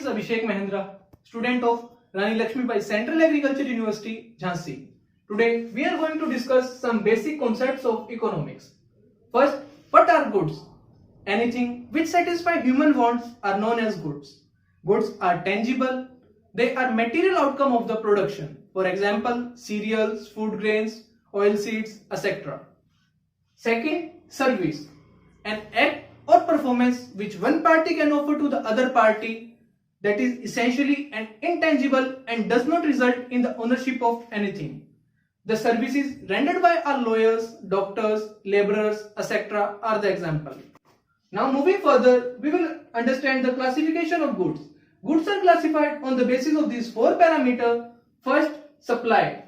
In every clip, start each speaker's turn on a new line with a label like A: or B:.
A: Abhishek Mahendra, student of Rani Lakshmibai Central Agriculture University, Jhansi. Today we are going to discuss some basic concepts of economics. First, what are goods? Anything which satisfy human wants are known as goods. Goods are tangible. They are material outcome of the production. For example, cereals, food grains, oilseeds, etc. Second, service. An act or performance which one party can offer to the other party that is essentially an intangible and does not result in the ownership of anything. The services rendered by our lawyers, doctors, laborers, etc. are the example. Now moving further, we will understand the classification of goods. Goods are classified on the basis of these four parameters. First, supply.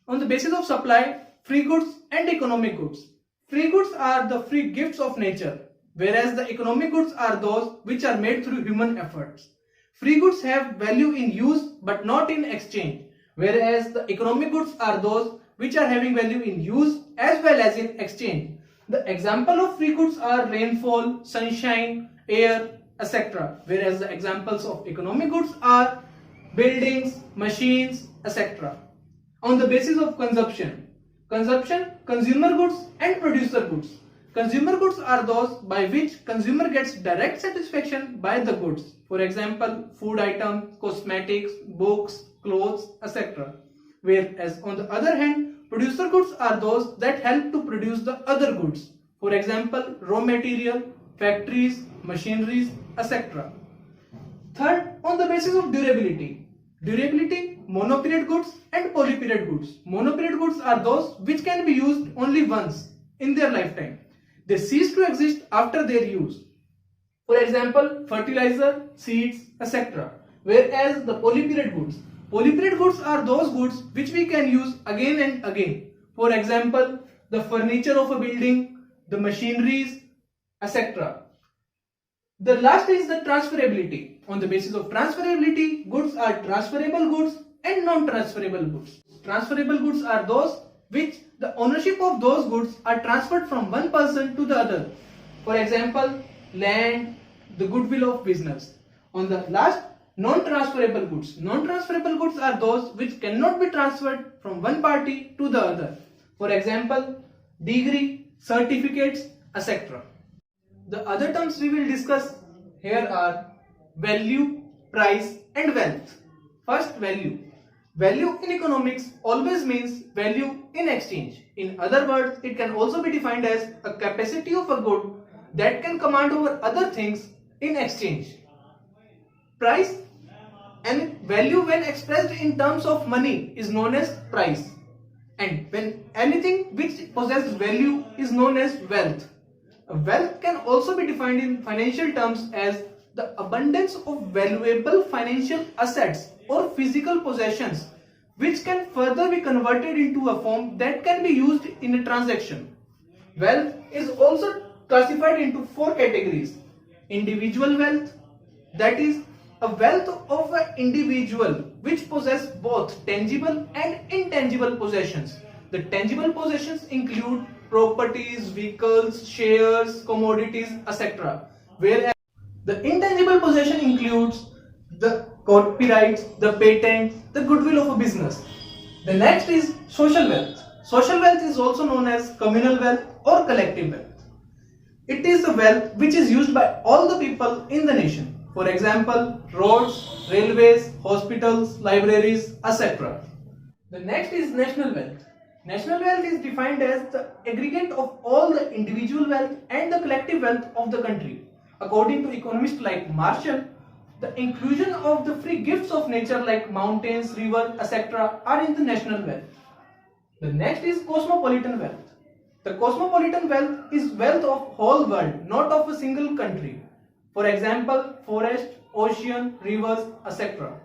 A: On the basis of supply, free goods and economic goods. Free goods are the free gifts of nature, whereas the economic goods are those which are made through human efforts. Free goods have value in use but not in exchange, whereas the economic goods are those which are having value in use as well as in exchange. The example of free goods are rainfall, sunshine, air, etc. Whereas the examples of economic goods are buildings, machines, etc. On the basis of consumption, consumer goods and producer goods. Consumer goods are those by which consumer gets direct satisfaction by the goods. For example, food items, cosmetics, books, clothes, etc. Whereas on the other hand, producer goods are those that help to produce the other goods. For example, raw material, factories, machineries, etc. Third, on the basis of durability. Durability, monoperiod goods and polyperiod goods. Monoperiod goods are those which can be used only once in their lifetime. They cease to exist after their use. For example, fertilizer, seeds, etc. Whereas the polyperiod goods are those goods which we can use again and again. For example, the furniture of a building, the machineries, etc. The last is the transferability. On the basis of transferability, goods are transferable goods and non-transferable goods. Transferable goods are those which the ownership of those goods are transferred from one person to the other. For example, land, the goodwill of business. On the last, non-transferable goods. Non-transferable goods are those which cannot be transferred from one party to the other. For example, degree, certificates, etc. The other terms we will discuss here are value, price and wealth. First, value. Value in economics always means value in exchange. In other words, it can also be defined as a capacity of a good that can command over other things in exchange. Price and value when expressed in terms of money is known as price. And when anything which possesses value is known as wealth. Wealth can also be defined in financial terms as the abundance of valuable financial assets or physical possessions which can further be converted into a form that can be used in a transaction. Wealth is also classified into four categories. Individual wealth, that is a wealth of an individual which possesses both tangible and intangible possessions. The tangible possessions include properties, vehicles, shares, commodities, etc. Whereas the intangible possession includes the copyrights, the patents, the goodwill of a business. The next is social wealth. Social wealth is also known as communal wealth or collective wealth. It is the wealth which is used by all the people in the nation. For example, roads, railways, hospitals, libraries, etc. The next is national wealth. National wealth is defined as the aggregate of all the individual wealth and the collective wealth of the country. According to economists like Marshall, the inclusion of the free gifts of nature like mountains, rivers, etc. are in the national wealth. The next is cosmopolitan wealth. The cosmopolitan wealth is wealth of whole world, not of a single country. For example, forest, ocean, rivers, etc.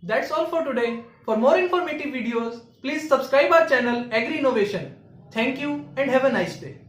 A: That's all for today. For more informative videos, please subscribe our channel Agri Innovation. Thank you and have a nice day.